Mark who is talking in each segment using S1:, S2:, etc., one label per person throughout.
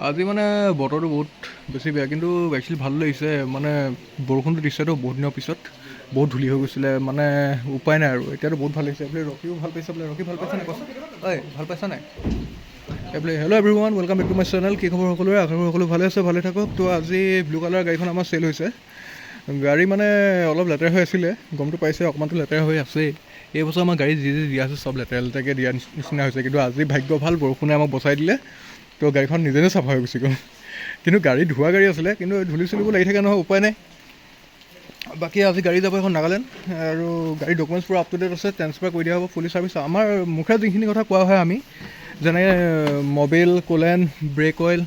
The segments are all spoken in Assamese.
S1: আজি মানে বতৰটো বহুত বেছি বেয়া, কিন্তু একচুৱেলি ভাল লাগিছে। মানে বৰষুণটো দিছেতো বহুত দিনৰ পিছত, বহুত ধূলি হৈ গৈছিলে, মানে উপায় নাই আৰু। এতিয়াতো বহুত ভাল লাগিছে। এইফালে ৰকিও ভাল পাইছে বোলে। ৰকি ভাল পাইছা নাই কোৱাচোন? ঐ ভাল পাইছা নাই? এইফালে hello' everyone, welcome back to my channel. কি খবৰ সকলোৰে? আশা কৰোঁ সকলো ভালে আছে, ভালে থাকক। তো আজি ব্লু কালাৰ গাড়ীখন আমাৰ চেল হৈছে। গাড়ী মানে অলপ লেতেৰা হৈ আছিলে, গমটো পাইছে, অকণমানতো লেতেৰা হৈ আছেই। এই বছৰ আমাৰ গাড়ী যি দিয়া আছে চব লেতেৰা লেতেৰাকৈ দিয়া নিচিনা হৈছে, কিন্তু আজি ভাগ্য ভাল, বৰষুণে আমাক বচাই দিলে। তো গাড়ীখন নিজে চাফা হৈ গুচি গ'ল। কিন্তু গাড়ী ধোৱা গাড়ী আছিলে, কিন্তু ধূলি চুলিবোৰ লাগি থাকে নহয়, উপায় নাই। বাকী আজি গাড়ী যাব এখন নাগালেণ্ড, আৰু গাড়ীৰ ডকুমেণ্টছ পুৰা আপ টু ডেট আছে, ট্ৰেন্সফাৰ কৰি দিয়া হ'ব ফুলি চাৰ্ভিচ। আমাৰ মুখে যিখিনি কথা কোৱা হয় আমি, যেনেকৈ মবিল, কুলেণ্ট, ব্ৰেক অইল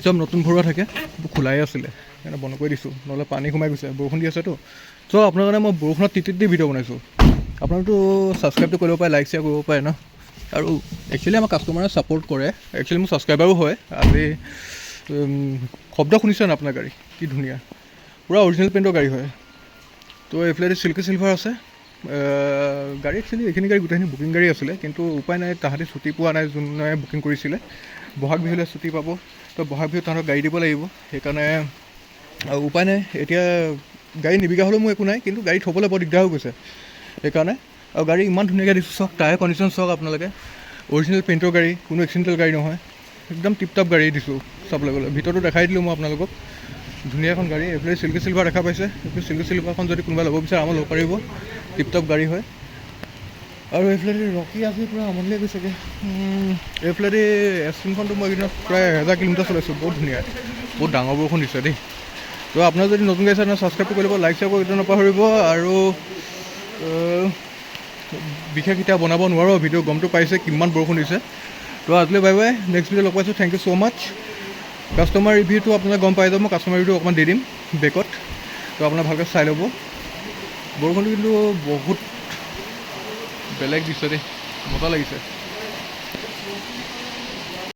S1: চব নতুন ভৰোৱা থাকে, খোলাই আছিলে, সেইকাৰণে বন্ধ কৰি দিছোঁ, নহ'লে পানী সোমাই গৈছে, বৰষুণ দি আছেতো। চ' আপোনাৰ কাৰণে মই বৰষুণত তিতি ভিডিঅ' বনাইছোঁ। আপোনালোকতো ছাবস্ক্ৰাইবটো কৰিব পাৰে, লাইক শ্বেয়াৰ কৰিব পাৰে ন। আৰু একচুৱেলি আমাৰ কাষ্টমাৰে ছাপোৰ্ট কৰে, একচুৱেলি মোৰ ছাবস্ক্ৰাইবাৰো হয়। আজি শব্দ শুনিছে ন আপোনাৰ? গাড়ী কি ধুনীয়া, পূৰা অৰিজিনেল পেইণ্টৰ গাড়ী হয়। তো এইফালে চিল্কি চিলভাৰ আছে। গাড়ী একচুৱেলি এইখিনি গাড়ী গোটেইখিনি বুকিং গাড়ী আছিলে, কিন্তু উপায় নাই, তাহাঁতি ছুটি পোৱা নাই, যোনে বুকিং কৰিছিলে। বহাগ বিহুলৈ ছুটি পাব, তো বহাগ বিহুত তাহাঁতক গাড়ী দিব লাগিব, সেইকাৰণে উপায় নাই। এতিয়া গাড়ী নিবিকা হ'লেও মোৰ একো নাই, কিন্তু গাড়ী থ'বলৈ বৰ দিগদাৰ হৈ গৈছে সেইকাৰণে। আৰু গাড়ী ইমান ধুনীয়াকৈ দিছোঁ, চাওক টায়াৰ কণ্ডিশ্যন চাওক আপোনালোকে, অৰিজিনেল পেইণ্টৰ গাড়ী, কোনো এক্সিডেণ্টেল গাড়ী নহয়, একদম টিপ টপ গাড়ী দিছোঁ চাবলৈ গ'লে। ভিতৰতো দেখাই দিলোঁ মই আপোনালোকক, ধুনীয়া এখন গাড়ী। এইফালে চিল্কি চিলভাৰ দেখা পাইছে, এইফালে চিল্কি চিলভাৰখন যদি কোনোবাই ল'ব বিচাৰে আমাৰ ল'ব পাৰিব, টিপ টপ গাড়ী হয়। আৰু এইফালে ৰকি আজি পূৰা আমনি লাগি গৈছেগৈ। এইফালে এছপিনখনটো মই এইদিনত প্ৰায় 1000 কিলোমিটাৰ চলাইছোঁ, বহুত ধুনীয়া, বহুত ডাঙৰ বৰষুণ দিছে দেই। তো আপোনাৰ যদি নতুন গাড়ী চাই ছাবস্ক্ৰাইবটো কৰিব, লাইক শ্বেয়াৰ কৰিব নাপাহৰিব। আৰু বিশেষ এতিয়া বনাব নোৱাৰোঁ ভিডিঅ', গমটো পাইছে কিমান বৰষুণ দিছে। তো আজিলৈ বাই বাই, নেক্সট ভিডিঅ' লগ পাইছোঁ। Thank you so' much. Customer ৰিভিউটো আপোনালোকে গম পাই যাব, মই কাষ্টমাৰ ৰিভিউটো অকণমান দি দিম বেকত, তো আপোনালোকে ভালকৈ চাই ল'ব। বৰষুণটো কিন্তু বহুত বেলেগ দিছে দেই, মজা লাগিছে।